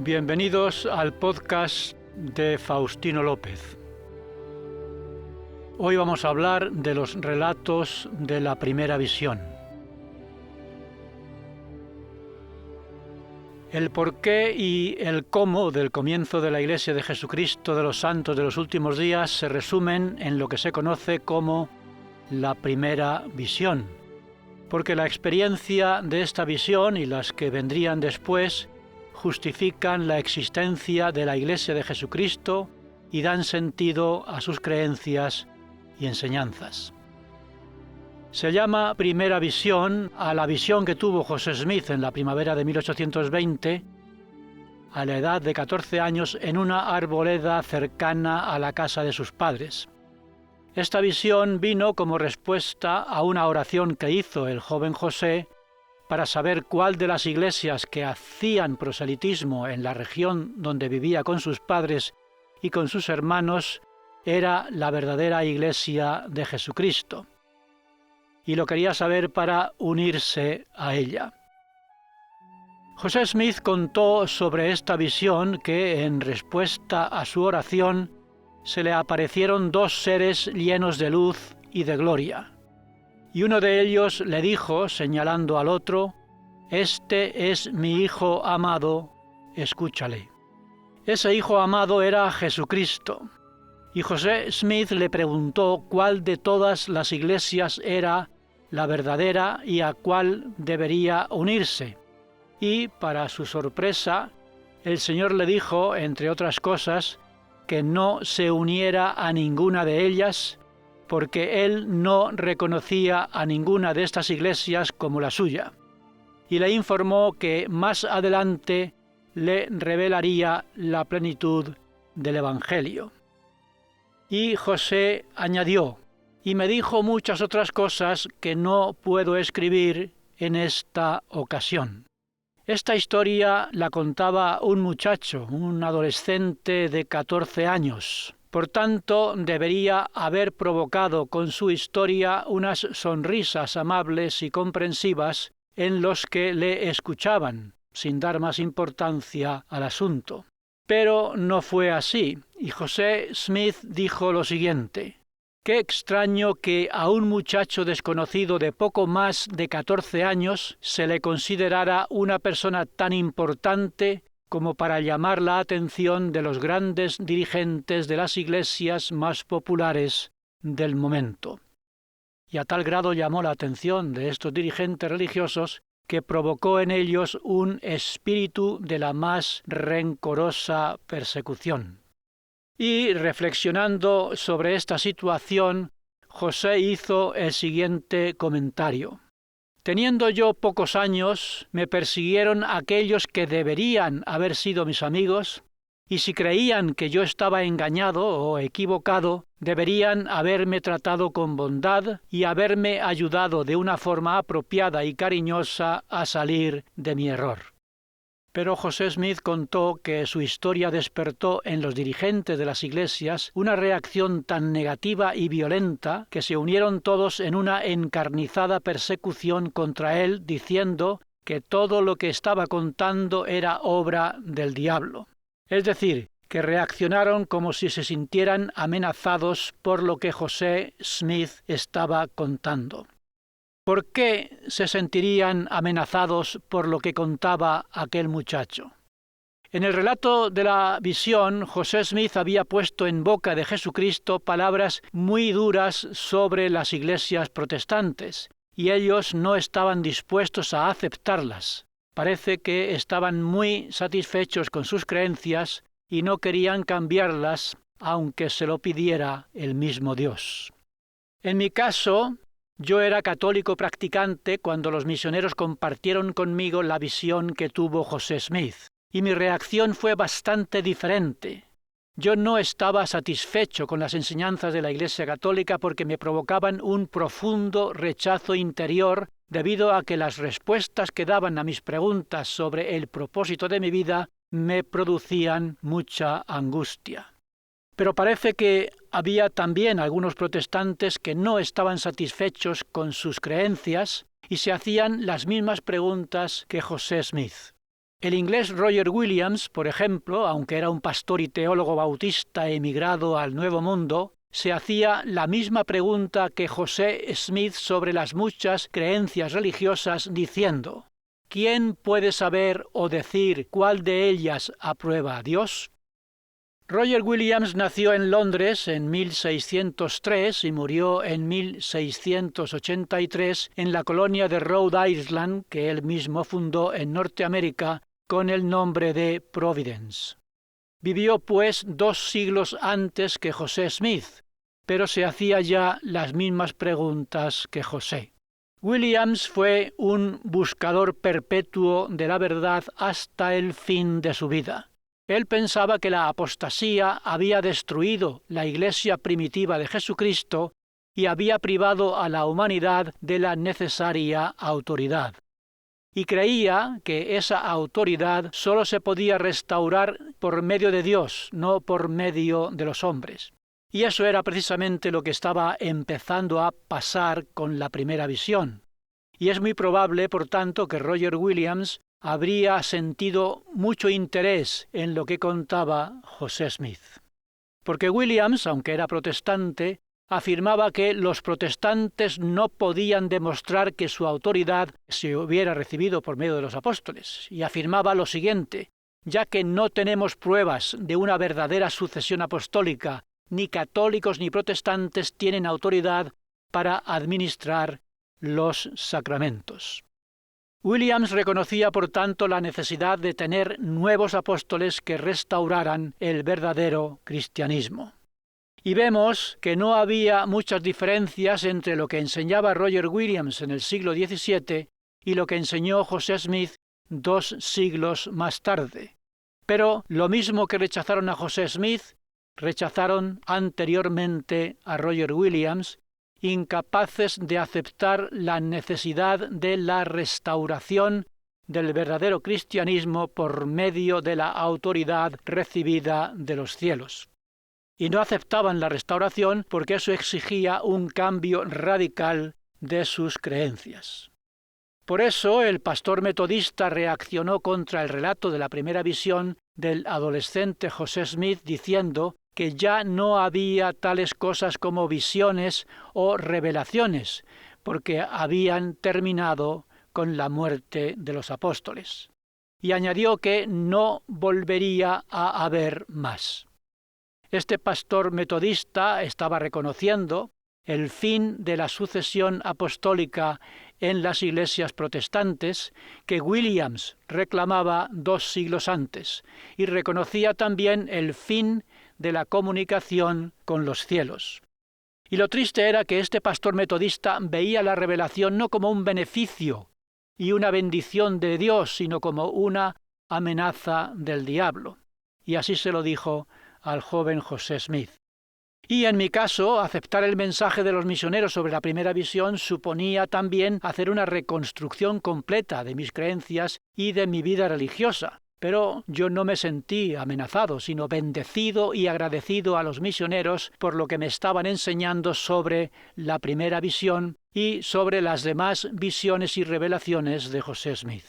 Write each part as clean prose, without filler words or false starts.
Bienvenidos al podcast de Faustino López. Hoy vamos a hablar de los relatos de la primera visión. El porqué y el cómo del comienzo de la Iglesia de Jesucristo de los Santos de los Últimos Días se resumen en lo que se conoce como la primera visión, porque la experiencia de esta visión y las que vendrían después justifican la existencia de la Iglesia de Jesucristo y dan sentido a sus creencias y enseñanzas. Se llama primera visión a la visión que tuvo José Smith en la primavera de 1820, a la edad de 14 años, en una arboleda cercana a la casa de sus padres. Esta visión vino como respuesta a una oración que hizo el joven José para saber cuál de las iglesias que hacían proselitismo en la región donde vivía con sus padres y con sus hermanos era la verdadera Iglesia de Jesucristo. Y lo quería saber para unirse a ella. José Smith contó sobre esta visión que, en respuesta a su oración, se le aparecieron dos seres llenos de luz y de gloria. Y uno de ellos le dijo, señalando al otro: «Este es mi Hijo amado, escúchale». Ese Hijo amado era Jesucristo. Y José Smith le preguntó cuál de todas las iglesias era la verdadera y a cuál debería unirse. Y, para su sorpresa, el Señor le dijo, entre otras cosas, que no se uniera a ninguna de ellas, porque él no reconocía a ninguna de estas iglesias como la suya, y le informó que más adelante le revelaría la plenitud del Evangelio. Y José añadió: «Y me dijo muchas otras cosas que no puedo escribir en esta ocasión». Esta historia la contaba un muchacho, un adolescente de 14 años. Por tanto, debería haber provocado con su historia unas sonrisas amables y comprensivas en los que le escuchaban, sin dar más importancia al asunto. Pero no fue así, y José Smith dijo lo siguiente: «Qué extraño que a un muchacho desconocido de poco más de 14 años se le considerara una persona tan importante como para llamar la atención de los grandes dirigentes de las iglesias más populares del momento». Y a tal grado llamó la atención de estos dirigentes religiosos que provocó en ellos un espíritu de la más rencorosa persecución. Y reflexionando sobre esta situación, José hizo el siguiente comentario: «Teniendo yo pocos años, me persiguieron aquellos que deberían haber sido mis amigos, y si creían que yo estaba engañado o equivocado, deberían haberme tratado con bondad y haberme ayudado de una forma apropiada y cariñosa a salir de mi error». Pero José Smith contó que su historia despertó en los dirigentes de las iglesias una reacción tan negativa y violenta que se unieron todos en una encarnizada persecución contra él, diciendo que todo lo que estaba contando era obra del diablo. Es decir, que reaccionaron como si se sintieran amenazados por lo que José Smith estaba contando. ¿Por qué se sentirían amenazados por lo que contaba aquel muchacho? En el relato de la visión, José Smith había puesto en boca de Jesucristo palabras muy duras sobre las iglesias protestantes, y ellos no estaban dispuestos a aceptarlas. Parece que estaban muy satisfechos con sus creencias y no querían cambiarlas, aunque se lo pidiera el mismo Dios. En mi caso, yo era católico practicante cuando los misioneros compartieron conmigo la visión que tuvo José Smith, y mi reacción fue bastante diferente. Yo no estaba satisfecho con las enseñanzas de la Iglesia Católica porque me provocaban un profundo rechazo interior debido a que las respuestas que daban a mis preguntas sobre el propósito de mi vida me producían mucha angustia. Pero parece que había también algunos protestantes que no estaban satisfechos con sus creencias y se hacían las mismas preguntas que José Smith. El inglés Roger Williams, por ejemplo, aunque era un pastor y teólogo bautista emigrado al Nuevo Mundo, se hacía la misma pregunta que José Smith sobre las muchas creencias religiosas, diciendo: ¿quién puede saber o decir cuál de ellas aprueba a Dios? Roger Williams nació en Londres en 1603 y murió en 1683 en la colonia de Rhode Island que él mismo fundó en Norteamérica con el nombre de Providence. Vivió, pues, 2 siglos antes que José Smith, pero se hacía ya las mismas preguntas que José. Williams fue un buscador perpetuo de la verdad hasta el fin de su vida. Él pensaba que la apostasía había destruido la Iglesia primitiva de Jesucristo y había privado a la humanidad de la necesaria autoridad. Y creía que esa autoridad sólo se podía restaurar por medio de Dios, no por medio de los hombres. Y eso era precisamente lo que estaba empezando a pasar con la primera visión. Y es muy probable, por tanto, que Roger Williams habría sentido mucho interés en lo que contaba José Smith. Porque Williams, aunque era protestante, afirmaba que los protestantes no podían demostrar que su autoridad se hubiera recibido por medio de los apóstoles, y afirmaba lo siguiente: ya que no tenemos pruebas de una verdadera sucesión apostólica, ni católicos ni protestantes tienen autoridad para administrar los sacramentos. Williams reconocía, por tanto, la necesidad de tener nuevos apóstoles que restauraran el verdadero cristianismo. Y vemos que no había muchas diferencias entre lo que enseñaba Roger Williams en el siglo XVII y lo que enseñó José Smith 2 siglos más tarde. Pero lo mismo que rechazaron a José Smith, rechazaron anteriormente a Roger Williams, incapaces de aceptar la necesidad de la restauración del verdadero cristianismo por medio de la autoridad recibida de los cielos. Y no aceptaban la restauración porque eso exigía un cambio radical de sus creencias. Por eso el pastor metodista reaccionó contra el relato de la primera visión del adolescente José Smith diciendo que ya no había tales cosas como visiones o revelaciones, porque habían terminado con la muerte de los apóstoles. Y añadió que no volvería a haber más. Este pastor metodista estaba reconociendo el fin de la sucesión apostólica en las iglesias protestantes que Williams reclamaba 2 siglos antes, y reconocía también el fin de la comunicación con los cielos. Y lo triste era que este pastor metodista veía la revelación no como un beneficio y una bendición de Dios, sino como una amenaza del diablo. Y así se lo dijo al joven José Smith. Y en mi caso, aceptar el mensaje de los misioneros sobre la primera visión suponía también hacer una reconstrucción completa de mis creencias y de mi vida religiosa. Pero yo no me sentí amenazado, sino bendecido y agradecido a los misioneros por lo que me estaban enseñando sobre la primera visión y sobre las demás visiones y revelaciones de José Smith.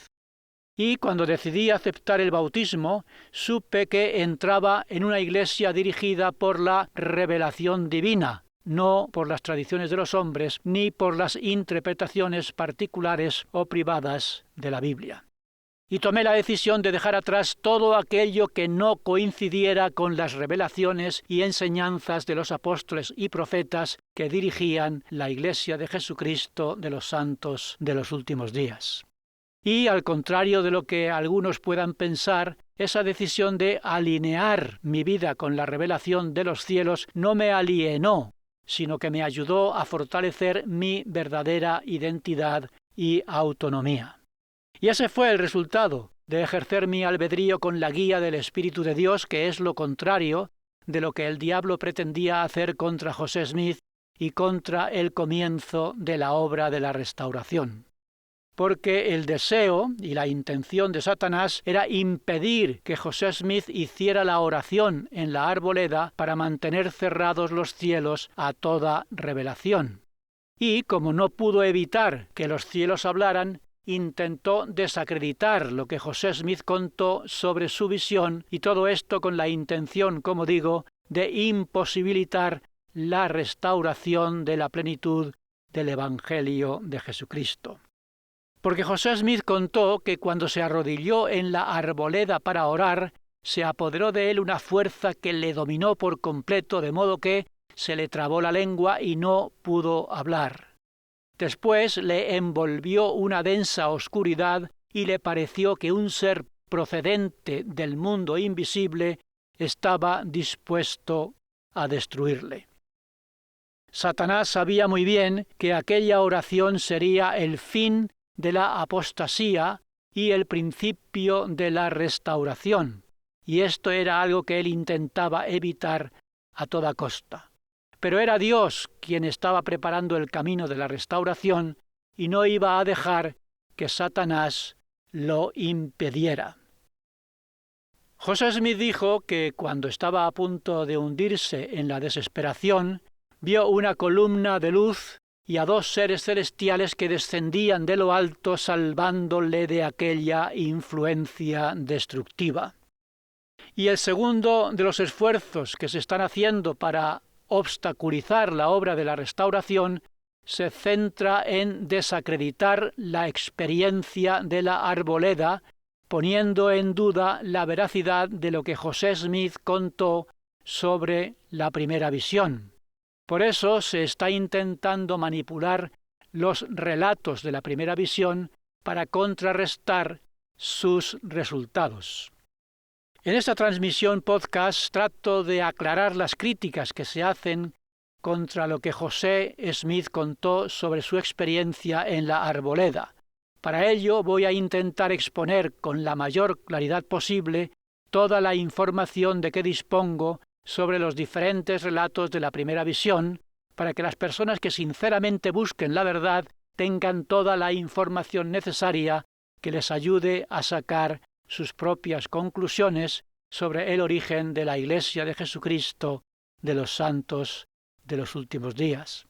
Y cuando decidí aceptar el bautismo, supe que entraba en una iglesia dirigida por la revelación divina, no por las tradiciones de los hombres, ni por las interpretaciones particulares o privadas de la Biblia. Y tomé la decisión de dejar atrás todo aquello que no coincidiera con las revelaciones y enseñanzas de los apóstoles y profetas que dirigían la Iglesia de Jesucristo de los santos de los últimos días. Y, al contrario de lo que algunos puedan pensar, esa decisión de alinear mi vida con la revelación de los cielos no me alienó, sino que me ayudó a fortalecer mi verdadera identidad y autonomía. Y ese fue el resultado de ejercer mi albedrío con la guía del Espíritu de Dios, que es lo contrario de lo que el diablo pretendía hacer contra José Smith y contra el comienzo de la obra de la restauración. Porque el deseo y la intención de Satanás era impedir que José Smith hiciera la oración en la arboleda para mantener cerrados los cielos a toda revelación. Y como no pudo evitar que los cielos hablaran, intentó desacreditar lo que José Smith contó sobre su visión, y todo esto con la intención, como digo, de imposibilitar la restauración de la plenitud del Evangelio de Jesucristo. Porque José Smith contó que cuando se arrodilló en la arboleda para orar, se apoderó de él una fuerza que le dominó por completo, de modo que se le trabó la lengua y no pudo hablar. Después le envolvió una densa oscuridad y le pareció que un ser procedente del mundo invisible estaba dispuesto a destruirle. Satanás sabía muy bien que aquella oración sería el fin de la apostasía y el principio de la restauración, y esto era algo que él intentaba evitar a toda costa. Pero era Dios quien estaba preparando el camino de la restauración y no iba a dejar que Satanás lo impidiera. José Smith dijo que cuando estaba a punto de hundirse en la desesperación, vio una columna de luz y a dos seres celestiales que descendían de lo alto salvándole de aquella influencia destructiva. Y el segundo de los esfuerzos que se están haciendo para obstaculizar la obra de la restauración se centra en desacreditar la experiencia de la arboleda, poniendo en duda la veracidad de lo que José Smith contó sobre la primera visión. Por eso se está intentando manipular los relatos de la primera visión para contrarrestar sus resultados. En esta transmisión podcast trato de aclarar las críticas que se hacen contra lo que José Smith contó sobre su experiencia en la arboleda. Para ello voy a intentar exponer con la mayor claridad posible toda la información de que dispongo sobre los diferentes relatos de la primera visión, para que las personas que sinceramente busquen la verdad tengan toda la información necesaria que les ayude a sacar sus propias conclusiones sobre el origen de la Iglesia de Jesucristo de los santos de los últimos días.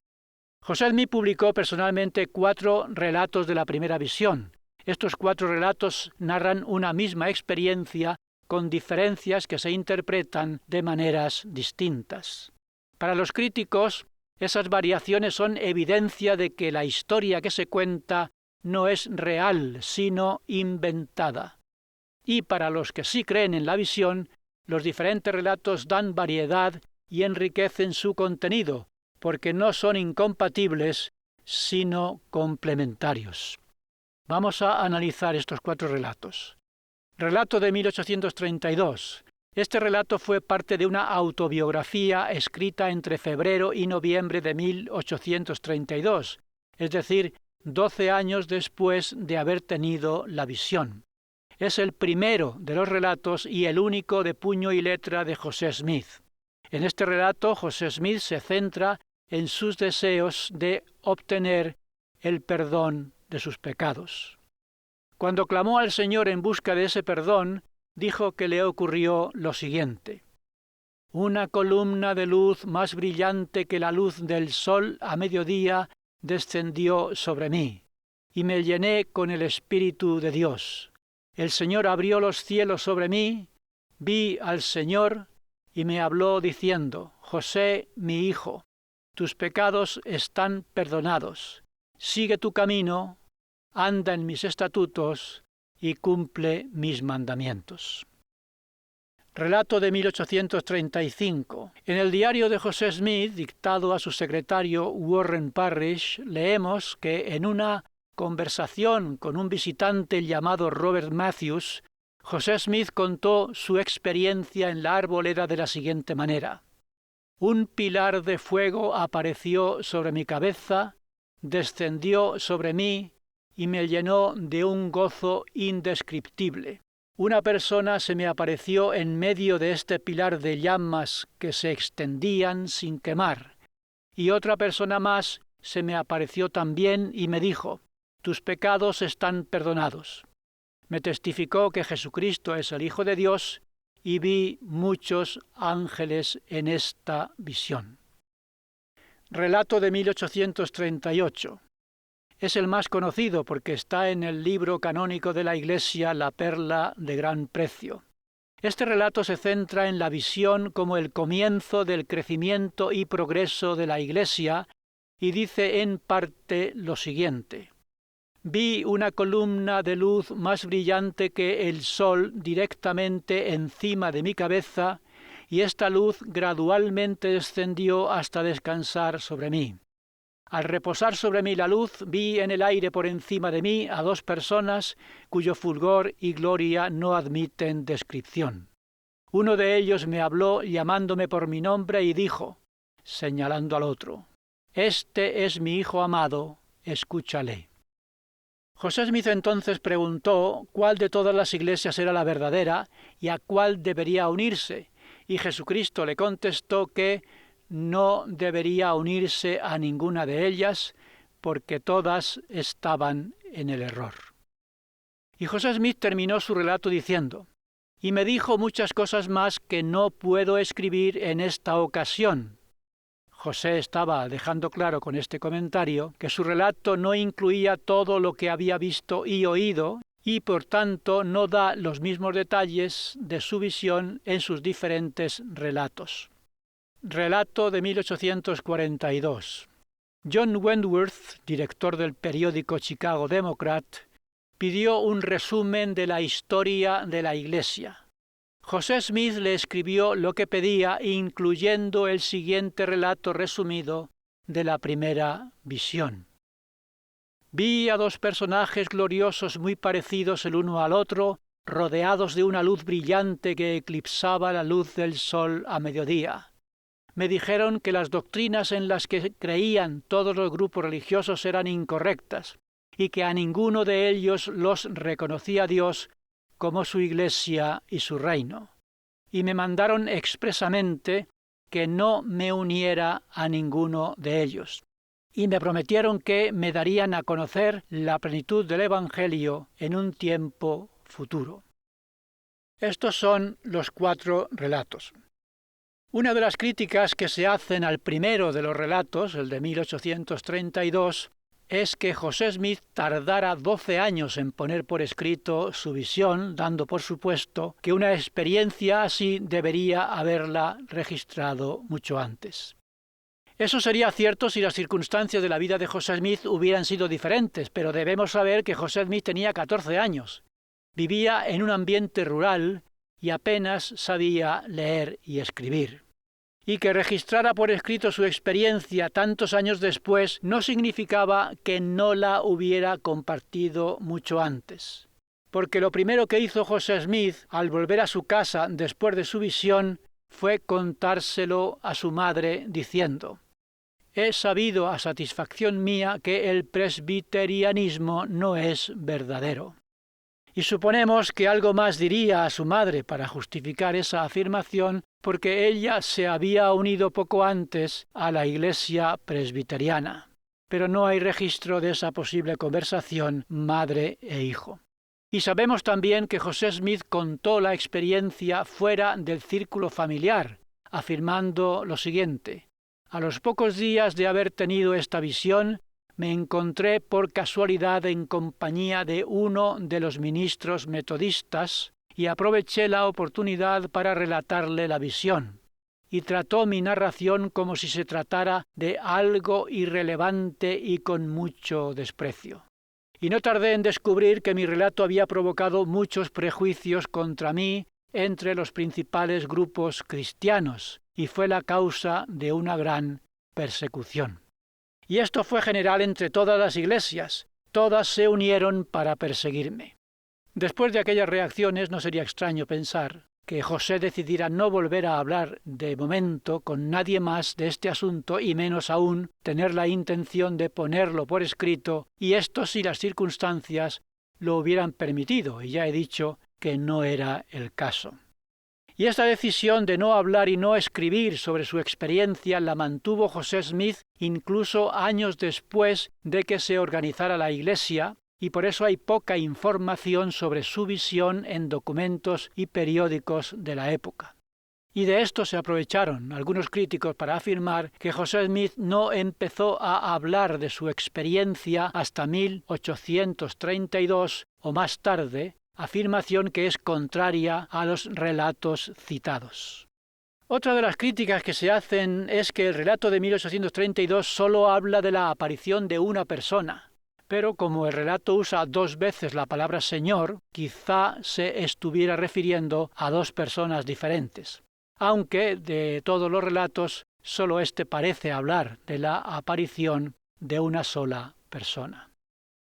José Smith publicó personalmente 4 relatos de la primera visión. Estos 4 relatos narran una misma experiencia con diferencias que se interpretan de maneras distintas. Para los críticos, esas variaciones son evidencia de que la historia que se cuenta no es real, sino inventada. Y para los que sí creen en la visión, los diferentes relatos dan variedad y enriquecen su contenido, porque no son incompatibles, sino complementarios. Vamos a analizar estos 4 relatos. Relato de 1832. Este relato fue parte de una autobiografía escrita entre febrero y noviembre de 1832, es decir, 12 años después de haber tenido la visión. Es el primero de los relatos y el único de puño y letra de José Smith. En este relato, José Smith se centra en sus deseos de obtener el perdón de sus pecados. Cuando clamó al Señor en busca de ese perdón, dijo que le ocurrió lo siguiente: una columna de luz más brillante que la luz del sol a mediodía descendió sobre mí, y me llené con el Espíritu de Dios. El Señor abrió los cielos sobre mí, vi al Señor y me habló diciendo: José, mi hijo, tus pecados están perdonados. Sigue tu camino, anda en mis estatutos y cumple mis mandamientos. Relato de 1835. En el diario de José Smith, dictado a su secretario Warren Parrish, leemos que en una conversación con un visitante llamado Robert Matthews, José Smith contó su experiencia en la arboleda de la siguiente manera: un pilar de fuego apareció sobre mi cabeza, descendió sobre mí y me llenó de un gozo indescriptible. Una persona se me apareció en medio de este pilar de llamas que se extendían sin quemar, y otra persona más se me apareció también y me dijo: tus pecados están perdonados. Me testificó que Jesucristo es el Hijo de Dios y vi muchos ángeles en esta visión. Relato de 1838. Es el más conocido porque está en el libro canónico de la Iglesia, La perla de gran precio. Este relato se centra en la visión como el comienzo del crecimiento y progreso de la Iglesia y dice en parte lo siguiente: vi una columna de luz más brillante que el sol directamente encima de mi cabeza, y esta luz gradualmente descendió hasta descansar sobre mí. Al reposar sobre mí la luz, vi en el aire por encima de mí a dos personas cuyo fulgor y gloria no admiten descripción. Uno de ellos me habló llamándome por mi nombre y dijo, señalando al otro: «Este es mi Hijo amado, escúchale». José Smith entonces preguntó cuál de todas las iglesias era la verdadera y a cuál debería unirse, y Jesucristo le contestó que no debería unirse a ninguna de ellas porque todas estaban en el error. Y José Smith terminó su relato diciendo: «Y me dijo muchas cosas más que no puedo escribir en esta ocasión». José estaba dejando claro con este comentario que su relato no incluía todo lo que había visto y oído y por tanto no da los mismos detalles de su visión en sus diferentes relatos. Relato de 1842. John Wentworth, director del periódico Chicago Democrat, pidió un resumen de la historia de la Iglesia. José Smith le escribió lo que pedía, incluyendo el siguiente relato resumido de la primera visión. Vi a dos personajes gloriosos muy parecidos el uno al otro, rodeados de una luz brillante que eclipsaba la luz del sol a mediodía. Me dijeron que las doctrinas en las que creían todos los grupos religiosos eran incorrectas y que a ninguno de ellos los reconocía Dios como su Iglesia y su reino. Y me mandaron expresamente que no me uniera a ninguno de ellos. Y me prometieron que me darían a conocer la plenitud del Evangelio en un tiempo futuro. Estos son los 4 relatos. Una de las críticas que se hacen al primero de los relatos, el de 1832, es que José Smith tardara 12 años en poner por escrito su visión, dando por supuesto que una experiencia así debería haberla registrado mucho antes. Eso sería cierto si las circunstancias de la vida de José Smith hubieran sido diferentes, pero debemos saber que José Smith tenía 14 años, vivía en un ambiente rural y apenas sabía leer y escribir. Y que registrara por escrito su experiencia tantos años después no significaba que no la hubiera compartido mucho antes. Porque lo primero que hizo José Smith al volver a su casa después de su visión fue contárselo a su madre diciendo: «He sabido a satisfacción mía que el presbiterianismo no es verdadero». Y suponemos que algo más diría a su madre para justificar esa afirmación, porque ella se había unido poco antes a la Iglesia presbiteriana. Pero no hay registro de esa posible conversación madre e hijo. Y sabemos también que José Smith contó la experiencia fuera del círculo familiar, afirmando lo siguiente: «A los pocos días de haber tenido esta visión, me encontré por casualidad en compañía de uno de los ministros metodistas y aproveché la oportunidad para relatarle la visión. Y trató mi narración como si se tratara de algo irrelevante y con mucho desprecio. Y no tardé en descubrir que mi relato había provocado muchos prejuicios contra mí entre los principales grupos cristianos y fue la causa de una gran persecución. Y esto fue general entre todas las iglesias. Todas se unieron para perseguirme». Después de aquellas reacciones no sería extraño pensar que José decidiera no volver a hablar de momento con nadie más de este asunto y menos aún tener la intención de ponerlo por escrito, y esto si las circunstancias lo hubieran permitido, y ya he dicho que no era el caso. Y esta decisión de no hablar y no escribir sobre su experiencia la mantuvo José Smith incluso años después de que se organizara la Iglesia, y por eso hay poca información sobre su visión en documentos y periódicos de la época. Y de esto se aprovecharon algunos críticos para afirmar que José Smith no empezó a hablar de su experiencia hasta 1832 o más tarde, afirmación que es contraria a los relatos citados. Otra de las críticas que se hacen es que el relato de 1832 solo habla de la aparición de una persona, pero como el relato usa 2 veces la palabra Señor, quizá se estuviera refiriendo a 2 personas diferentes, aunque de todos los relatos solo este parece hablar de la aparición de una sola persona.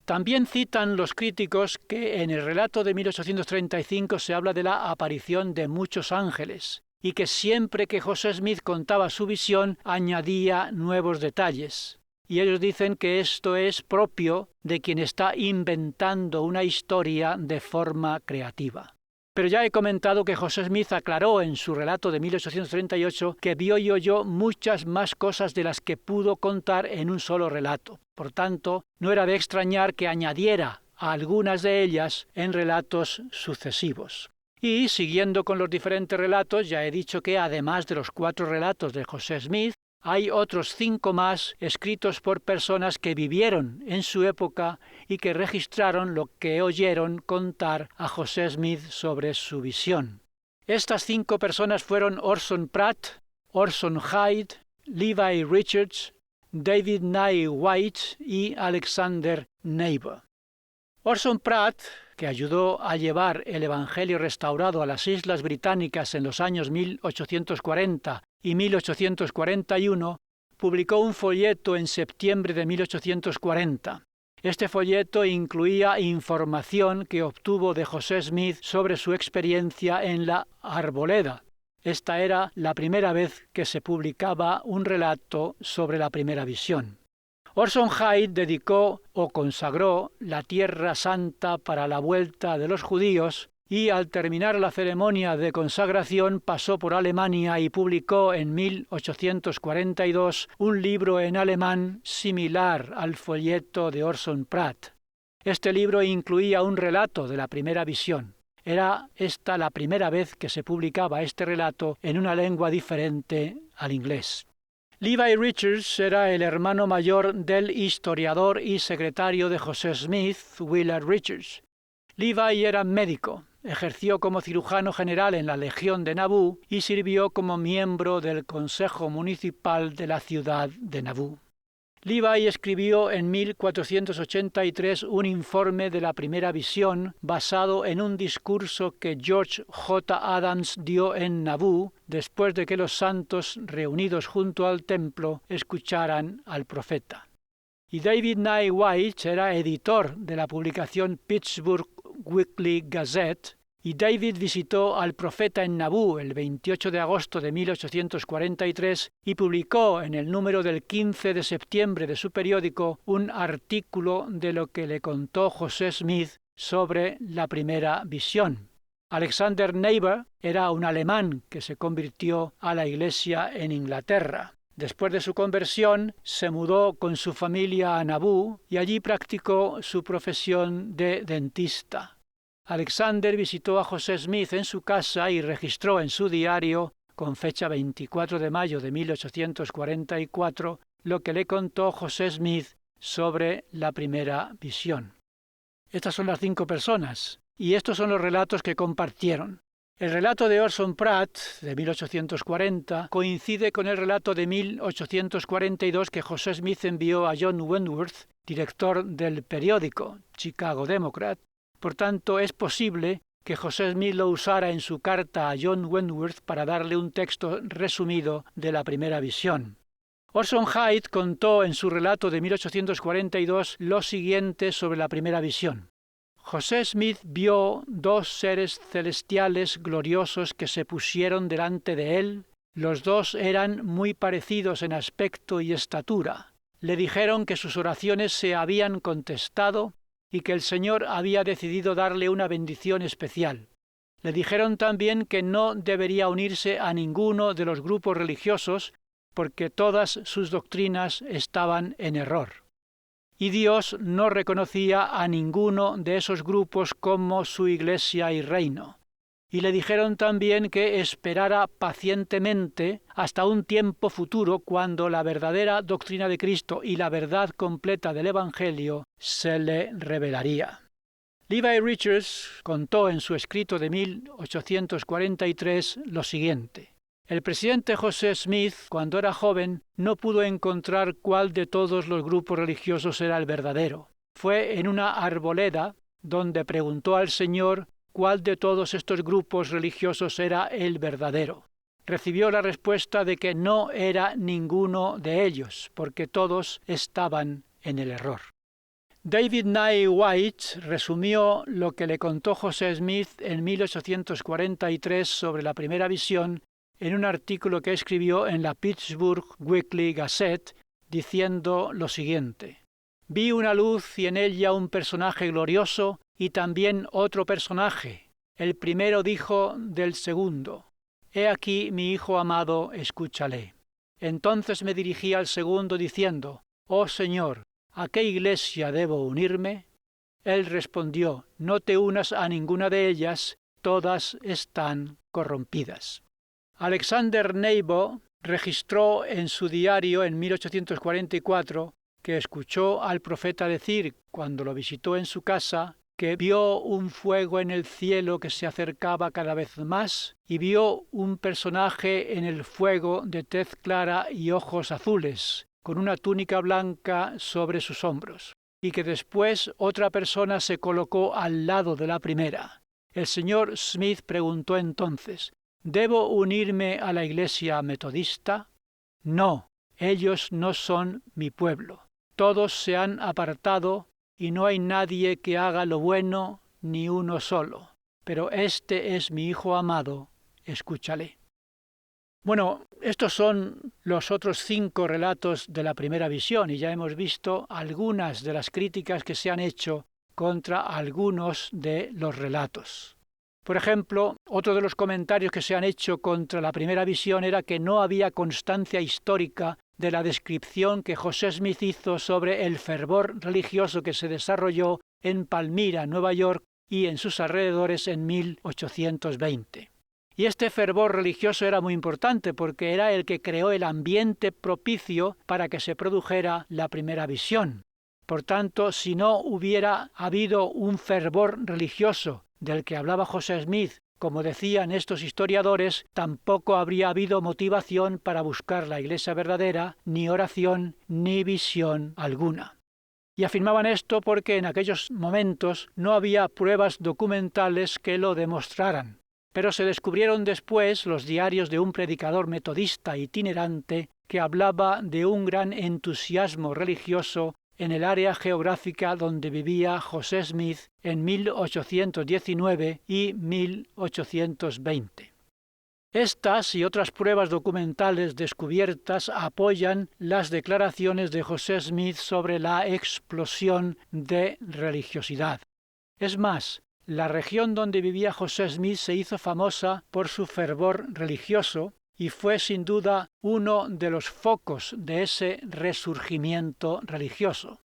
También citan los críticos que en el relato de 1835 se habla de la aparición de muchos ángeles, y que siempre que José Smith contaba su visión añadía nuevos detalles. Y ellos dicen que esto es propio de quien está inventando una historia de forma creativa. Pero ya he comentado que José Smith aclaró en su relato de 1838 que vio y oyó muchas más cosas de las que pudo contar en un solo relato. Por tanto, no era de extrañar que añadiera a algunas de ellas en relatos sucesivos. Y, siguiendo con los diferentes relatos, ya he dicho que además de los 4 relatos de José Smith, hay otros 5 más escritos por personas que vivieron en su época y que registraron lo que oyeron contar a José Smith sobre su visión. Estas 5 personas fueron Orson Pratt, Orson Hyde, Levi Richards, David Nye White y Alexander Neighbor. Orson Pratt, que ayudó a llevar el Evangelio restaurado a las Islas Británicas en los años 1840 y 1841, publicó un folleto en septiembre de 1840. Este folleto incluía información que obtuvo de José Smith sobre su experiencia en la Arboleda. Esta era la primera vez que se publicaba un relato sobre la primera visión. Orson Hyde dedicó o consagró la Tierra Santa para la vuelta de los judíos y al terminar la ceremonia de consagración pasó por Alemania y publicó en 1842 un libro en alemán similar al folleto de Orson Pratt. Este libro incluía un relato de la primera visión. Era esta la primera vez que se publicaba este relato en una lengua diferente al inglés. Levi Richards era el hermano mayor del historiador y secretario de José Smith, Willard Richards. Levi era médico, ejerció como cirujano general en la Legión de Nauvoo y sirvió como miembro del Consejo Municipal de la ciudad de Nauvoo. Levi escribió en 1483 un informe de la primera visión basado en un discurso que George J. Adams dio en Nauvoo después de que los santos reunidos junto al templo escucharan al profeta. Y David Nye White era editor de la publicación Pittsburgh Weekly Gazette, y David visitó al profeta en Nauvoo el 28 de agosto de 1843 y publicó en el número del 15 de septiembre de su periódico un artículo de lo que le contó José Smith sobre la primera visión. Alexander Neighbor era un alemán que se convirtió a la Iglesia en Inglaterra. Después de su conversión, se mudó con su familia a Nauvoo y allí practicó su profesión de dentista. Alexander visitó a José Smith en su casa y registró en su diario, con fecha 24 de mayo de 1844, lo que le contó José Smith sobre la primera visión. Estas son las 5 personas, y estos son los relatos que compartieron. El relato de Orson Pratt, de 1840, coincide con el relato de 1842 que José Smith envió a John Wentworth, director del periódico Chicago Democrat. Por tanto, es posible que José Smith lo usara en su carta a John Wentworth para darle un texto resumido de la primera visión. Orson Hyde contó en su relato de 1842 lo siguiente sobre la primera visión. José Smith vio 2 seres celestiales gloriosos que se pusieron delante de él. Los 2 eran muy parecidos en aspecto y estatura. Le dijeron que sus oraciones se habían contestado y que el Señor había decidido darle una bendición especial. Le dijeron también que no debería unirse a ninguno de los grupos religiosos porque todas sus doctrinas estaban en error. Y Dios no reconocía a ninguno de esos grupos como su iglesia y reino. y le dijeron también que esperara pacientemente hasta un tiempo futuro cuando la verdadera doctrina de Cristo y la verdad completa del Evangelio se le revelaría. Levi Richards contó en su escrito de 1843 lo siguiente: el presidente José Smith, cuando era joven, no pudo encontrar cuál de todos los grupos religiosos era el verdadero. Fue en una arboleda donde preguntó al Señor cuál de todos estos grupos religiosos era el verdadero. Recibió la respuesta de que no era ninguno de ellos, porque todos estaban en el error. David Nye White resumió lo que le contó José Smith en 1843 sobre la primera visión en un artículo que escribió en la Pittsburgh Weekly Gazette, diciendo lo siguiente: vi una luz y en ella un personaje glorioso y también otro personaje. El primero dijo del segundo: he aquí mi hijo amado, escúchale. Entonces me dirigí al segundo diciendo: oh Señor, ¿a qué iglesia debo unirme? Él respondió: no te unas a ninguna de ellas, todas están corrompidas. Alexander Neibo registró en su diario en 1844 que escuchó al profeta decir, cuando lo visitó en su casa, que vio un fuego en el cielo que se acercaba cada vez más y vio un personaje en el fuego de tez clara y ojos azules, con una túnica blanca sobre sus hombros, y que después otra persona se colocó al lado de la primera. El señor Smith preguntó entonces: ¿debo unirme a la iglesia metodista? No, ellos no son mi pueblo. Todos se han apartado y no hay nadie que haga lo bueno, ni uno solo. Pero este es mi hijo amado, escúchale. Bueno, estos son los otros 5 relatos de la primera visión y ya hemos visto algunas de las críticas que se han hecho contra algunos de los relatos. Por ejemplo, otro de los comentarios que se han hecho contra la primera visión era que no había constancia histórica de la descripción que José Smith hizo sobre el fervor religioso que se desarrolló en Palmira, Nueva York, y en sus alrededores en 1820. Y este fervor religioso era muy importante porque era el que creó el ambiente propicio para que se produjera la primera visión. Por tanto, si no hubiera habido un fervor religioso del que hablaba José Smith, como decían estos historiadores, tampoco habría habido motivación para buscar la iglesia verdadera, ni oración, ni visión alguna. Y afirmaban esto porque en aquellos momentos no había pruebas documentales que lo demostraran. Pero se descubrieron después los diarios de un predicador metodista itinerante que hablaba de un gran entusiasmo religioso en el área geográfica donde vivía José Smith en 1819 y 1820. Estas y otras pruebas documentales descubiertas apoyan las declaraciones de José Smith sobre la explosión de religiosidad. Es más, la región donde vivía José Smith se hizo famosa por su fervor religioso y fue sin duda uno de los focos de ese resurgimiento religioso.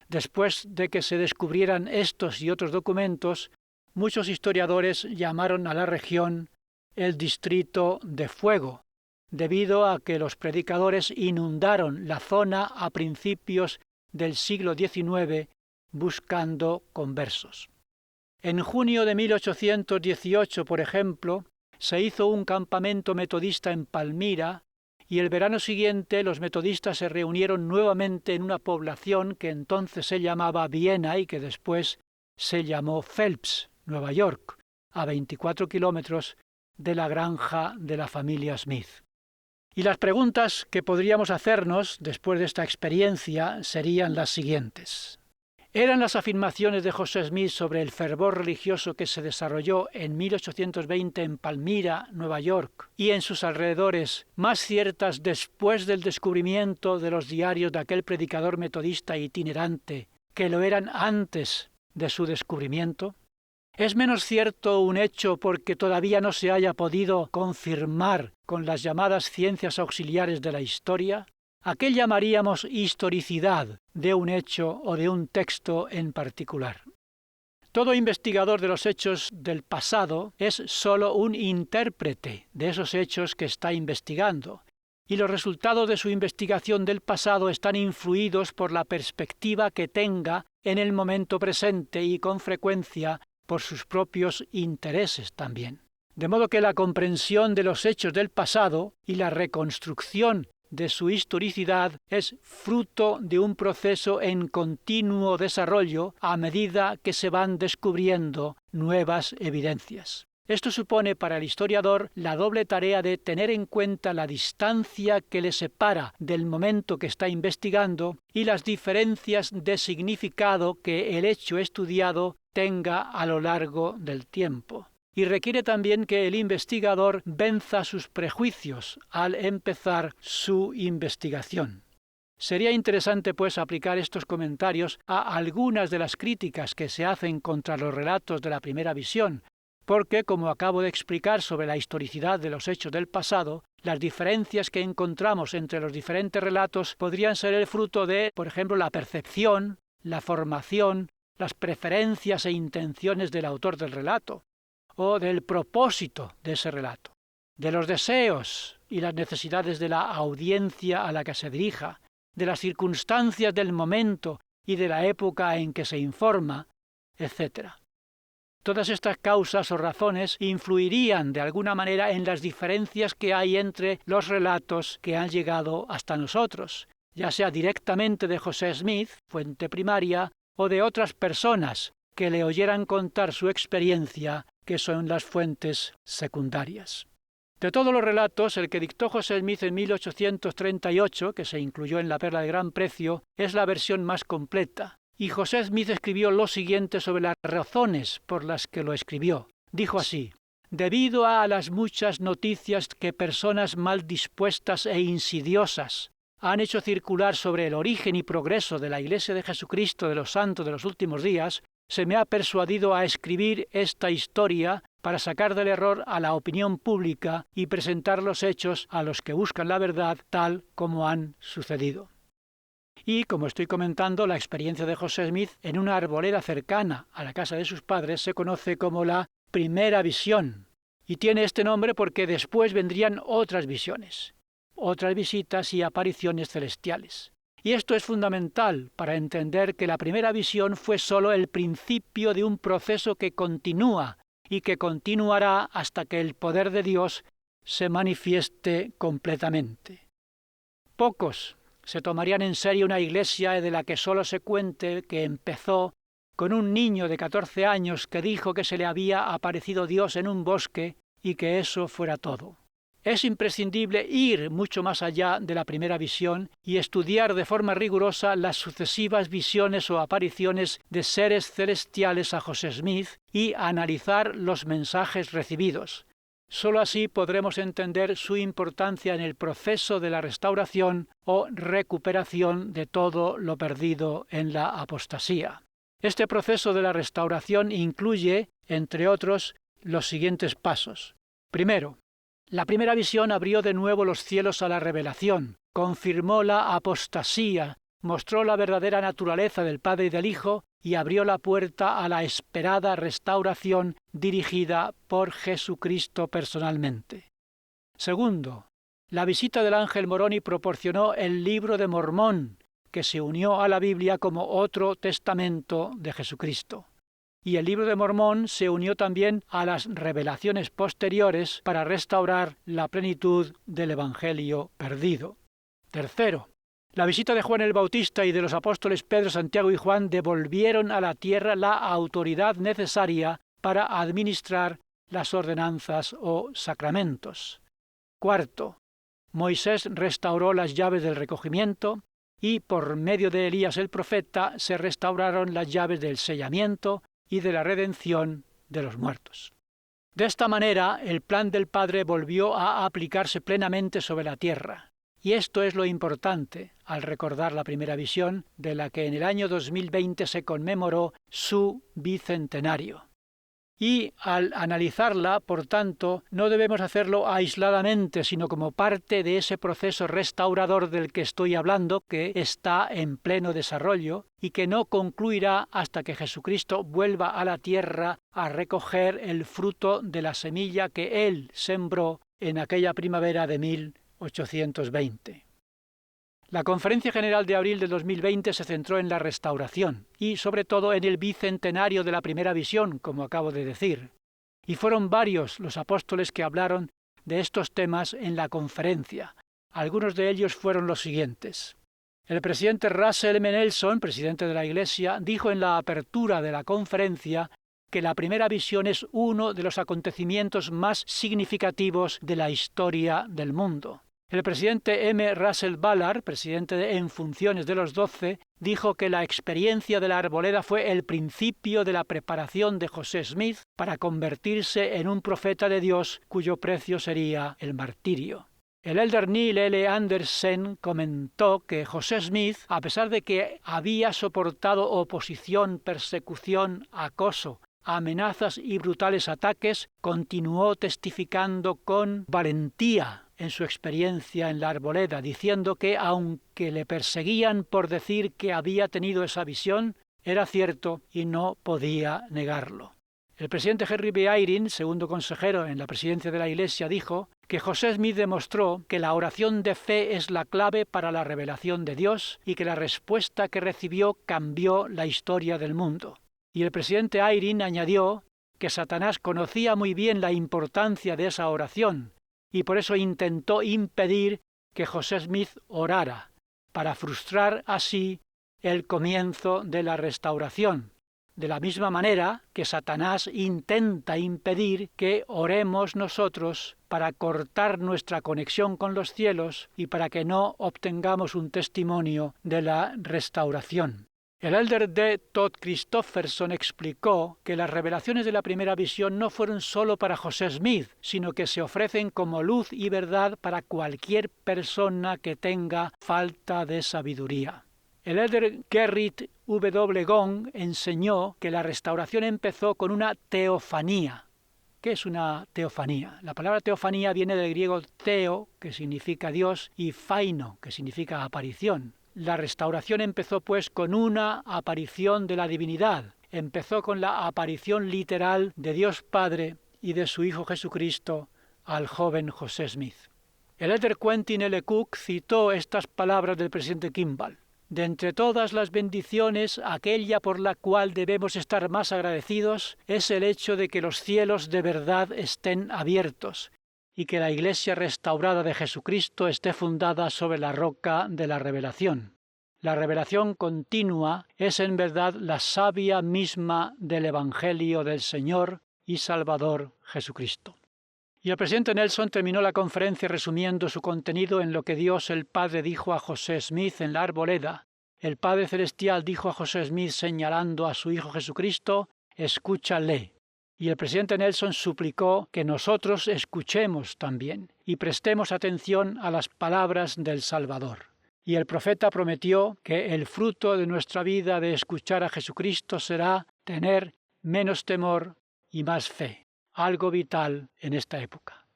Después de que se descubrieran estos y otros documentos, muchos historiadores llamaron a la región el Distrito de Fuego, debido a que los predicadores inundaron la zona a principios del siglo XIX buscando conversos. En junio de 1818, por ejemplo, se hizo un campamento metodista en Palmira y el verano siguiente los metodistas se reunieron nuevamente en una población que entonces se llamaba Viena y que después se llamó Phelps, Nueva York, a 24 kilómetros de la granja de la familia Smith. Y las preguntas que podríamos hacernos después de esta experiencia serían las siguientes. ¿Eran las afirmaciones de José Smith sobre el fervor religioso que se desarrolló en 1820 en Palmira, Nueva York, y en sus alrededores más ciertas después del descubrimiento de los diarios de aquel predicador metodista itinerante que lo eran antes de su descubrimiento? ¿Es menos cierto un hecho porque todavía no se haya podido confirmar con las llamadas ciencias auxiliares de la historia? ¿A qué llamaríamos historicidad de un hecho o de un texto en particular? Todo investigador de los hechos del pasado es sólo un intérprete de esos hechos que está investigando, y los resultados de su investigación del pasado están influidos por la perspectiva que tenga en el momento presente y con frecuencia por sus propios intereses también. De modo que la comprensión de los hechos del pasado y la reconstrucción de su historicidad es fruto de un proceso en continuo desarrollo a medida que se van descubriendo nuevas evidencias. Esto supone para el historiador la doble tarea de tener en cuenta la distancia que le separa del momento que está investigando y las diferencias de significado que el hecho estudiado tenga a lo largo del tiempo. Y requiere también que el investigador venza sus prejuicios al empezar su investigación. Sería interesante, pues, aplicar estos comentarios a algunas de las críticas que se hacen contra los relatos de la primera visión, porque, como acabo de explicar sobre la historicidad de los hechos del pasado, las diferencias que encontramos entre los diferentes relatos podrían ser el fruto de, por ejemplo, la percepción, la formación, las preferencias e intenciones del autor del relato, o del propósito de ese relato, de los deseos y las necesidades de la audiencia a la que se dirija, de las circunstancias del momento y de la época en que se informa, etc. Todas estas causas o razones influirían de alguna manera en las diferencias que hay entre los relatos que han llegado hasta nosotros, ya sea directamente de José Smith, fuente primaria, o de otras personas que le oyeran contar su experiencia, que son las fuentes secundarias. De todos los relatos, el que dictó José Smith en 1838, que se incluyó en la Perla de Gran Precio, es la versión más completa. Y José Smith escribió lo siguiente sobre las razones por las que lo escribió. Dijo así: debido a las muchas noticias que personas mal dispuestas e insidiosas han hecho circular sobre el origen y progreso de la Iglesia de Jesucristo de los Santos de los Últimos Días, se me ha persuadido a escribir esta historia para sacar del error a la opinión pública y presentar los hechos a los que buscan la verdad tal como han sucedido. Y, como estoy comentando, la experiencia de José Smith en una arboleda cercana a la casa de sus padres se conoce como la primera visión, y tiene este nombre porque después vendrían otras visiones, otras visitas y apariciones celestiales. Y esto es fundamental para entender que la primera visión fue sólo el principio de un proceso que continúa y que continuará hasta que el poder de Dios se manifieste completamente. Pocos se tomarían en serio una iglesia de la que sólo se cuente que empezó con un niño de 14 años que dijo que se le había aparecido Dios en un bosque y que eso fuera todo. Es imprescindible ir mucho más allá de la primera visión y estudiar de forma rigurosa las sucesivas visiones o apariciones de seres celestiales a José Smith y analizar los mensajes recibidos. Sólo así podremos entender su importancia en el proceso de la restauración o recuperación de todo lo perdido en la apostasía. Este proceso de la restauración incluye, entre otros, los siguientes pasos. Primero, la primera visión abrió de nuevo los cielos a la revelación, confirmó la apostasía, mostró la verdadera naturaleza del Padre y del Hijo y abrió la puerta a la esperada restauración dirigida por Jesucristo personalmente. Segundo, la visita del ángel Moroni proporcionó el Libro de Mormón, que se unió a la Biblia como otro testamento de Jesucristo. Y el Libro de Mormón se unió también a las revelaciones posteriores para restaurar la plenitud del Evangelio perdido. Tercero, la visita de Juan el Bautista y de los apóstoles Pedro, Santiago y Juan devolvieron a la tierra la autoridad necesaria para administrar las ordenanzas o sacramentos. Cuarto, Moisés restauró las llaves del recogimiento y por medio de Elías el profeta se restauraron las llaves del sellamiento y de la redención de los muertos. De esta manera, el plan del Padre volvió a aplicarse plenamente sobre la tierra. Y esto es lo importante al recordar la primera visión, de la que en el año 2020 se conmemoró su bicentenario. Y al analizarla, por tanto, no debemos hacerlo aisladamente, sino como parte de ese proceso restaurador del que estoy hablando, que está en pleno desarrollo y que no concluirá hasta que Jesucristo vuelva a la tierra a recoger el fruto de la semilla que Él sembró en aquella primavera de 1820. La Conferencia General de abril de 2020 se centró en la restauración y, sobre todo, en el bicentenario de la primera visión, como acabo de decir. Y fueron varios los apóstoles que hablaron de estos temas en la conferencia. Algunos de ellos fueron los siguientes. El presidente Russell M. Nelson, presidente de la Iglesia, dijo en la apertura de la conferencia que la primera visión es uno de los acontecimientos más significativos de la historia del mundo. El presidente M. Russell Ballard, presidente en funciones de los 12, dijo que la experiencia de la arboleda fue el principio de la preparación de José Smith para convertirse en un profeta de Dios cuyo precio sería el martirio. El elder Neil L. Anderson comentó que José Smith, a pesar de que había soportado oposición, persecución, acoso, amenazas y brutales ataques, continuó testificando con valentía en su experiencia en la arboleda, diciendo que aunque le perseguían por decir que había tenido esa visión, era cierto y no podía negarlo. El presidente Henry B. Eyring, segundo consejero en la presidencia de la Iglesia, dijo que José Smith demostró que la oración de fe es la clave para la revelación de Dios y que la respuesta que recibió cambió la historia del mundo. Y el presidente Eyring añadió que Satanás conocía muy bien la importancia de esa oración y por eso intentó impedir que José Smith orara, para frustrar así el comienzo de la restauración, de la misma manera que Satanás intenta impedir que oremos nosotros para cortar nuestra conexión con los cielos y para que no obtengamos un testimonio de la restauración. El elder D. Todd Christofferson explicó que las revelaciones de la primera visión no fueron solo para José Smith, sino que se ofrecen como luz y verdad para cualquier persona que tenga falta de sabiduría. El elder Gerrit W. Gong enseñó que la restauración empezó con una teofanía. ¿Qué es una teofanía? La palabra teofanía viene del griego theo, que significa Dios, y phaino, que significa aparición. La restauración empezó pues con una aparición de la divinidad. Empezó con la aparición literal de Dios Padre y de su Hijo Jesucristo al joven José Smith. El elder Quentin L. Cook citó estas palabras del presidente Kimball. De entre todas las bendiciones, aquella por la cual debemos estar más agradecidos es el hecho de que los cielos de verdad estén abiertos y que la Iglesia restaurada de Jesucristo esté fundada sobre la roca de la revelación. La revelación continua es en verdad la savia misma del Evangelio del Señor y Salvador Jesucristo. Y el presidente Nelson terminó la conferencia resumiendo su contenido en lo que Dios el Padre dijo a José Smith en la arboleda. El Padre Celestial dijo a José Smith señalando a su Hijo Jesucristo: «Escúchale». Y el presidente Nelson suplicó que nosotros escuchemos también y prestemos atención a las palabras del Salvador. Y el profeta prometió que el fruto de nuestra vida de escuchar a Jesucristo será tener menos temor y más fe, algo vital en esta época.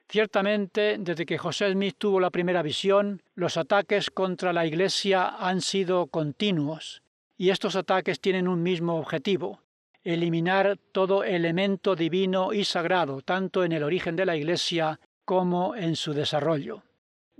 Ciertamente, desde que José Smith tuvo la primera visión, los ataques contra la Iglesia han sido continuos, y estos ataques tienen un mismo objetivo: eliminar todo elemento divino y sagrado, tanto en el origen de la Iglesia como en su desarrollo.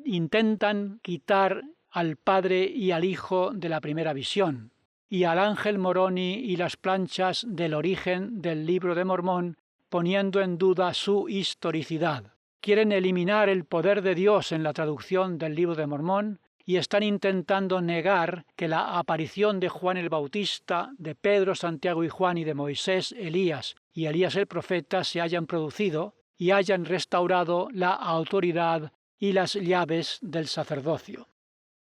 Intentan quitar al Padre y al Hijo de la primera visión, y al ángel Moroni y las planchas del origen del Libro de Mormón, poniendo en duda su historicidad. Quieren eliminar el poder de Dios en la traducción del Libro de Mormón y están intentando negar que la aparición de Juan el Bautista, de Pedro, Santiago y Juan y de Moisés, Elías y Elías el profeta se hayan producido y hayan restaurado la autoridad y las llaves del sacerdocio.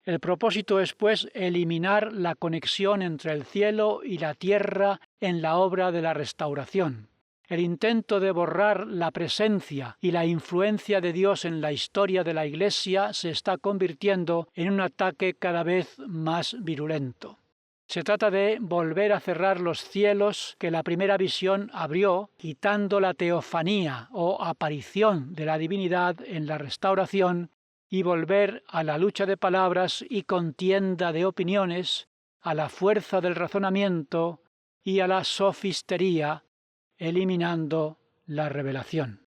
El propósito es, pues, eliminar la conexión entre el cielo y la tierra en la obra de la restauración. El intento de borrar la presencia y la influencia de Dios en la historia de la Iglesia se está convirtiendo en un ataque cada vez más virulento. Se trata de volver a cerrar los cielos que la primera visión abrió, quitando la teofanía o aparición de la divinidad en la restauración, y volver a la lucha de palabras y contienda de opiniones, a la fuerza del razonamiento y a la sofistería, eliminando la revelación.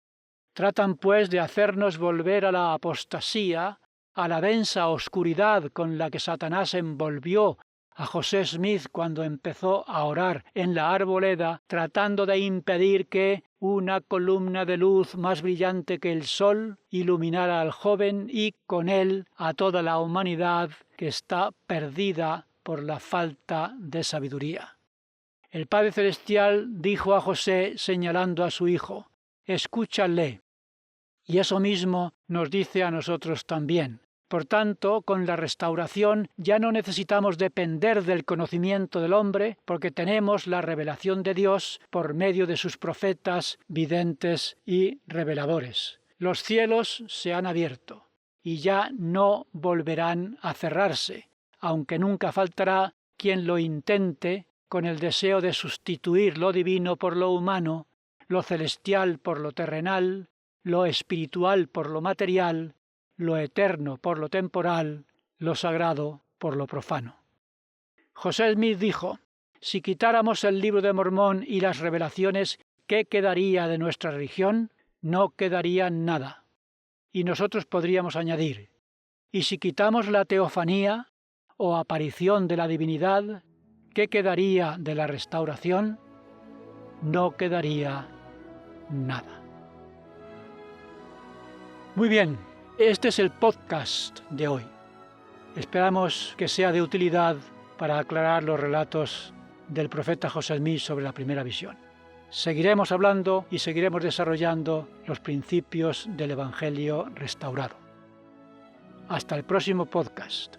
Tratan, pues, de hacernos volver a la apostasía, a la densa oscuridad con la que Satanás envolvió a José Smith cuando empezó a orar en la arboleda, tratando de impedir que una columna de luz más brillante que el sol iluminara al joven y con él a toda la humanidad que está perdida por la falta de sabiduría. El Padre Celestial dijo a José, señalando a su hijo: «Escúchale». Y eso mismo nos dice a nosotros también. Por tanto, con la restauración ya no necesitamos depender del conocimiento del hombre, porque tenemos la revelación de Dios por medio de sus profetas, videntes y reveladores. Los cielos se han abierto y ya no volverán a cerrarse, aunque nunca faltará quien lo intente con el deseo de sustituir lo divino por lo humano, lo celestial por lo terrenal, lo espiritual por lo material, lo eterno por lo temporal, lo sagrado por lo profano. José Smith dijo: «Si quitáramos el Libro de Mormón y las revelaciones, ¿qué quedaría de nuestra religión? No quedaría nada». Y nosotros podríamos añadir: «Y si quitamos la teofanía o aparición de la divinidad, ¿qué quedaría de la restauración? No quedaría nada». Muy bien. Este es el podcast de hoy. Esperamos que sea de utilidad para aclarar los relatos del profeta José Smith sobre la primera visión. Seguiremos hablando y seguiremos desarrollando los principios del Evangelio restaurado. Hasta el próximo podcast.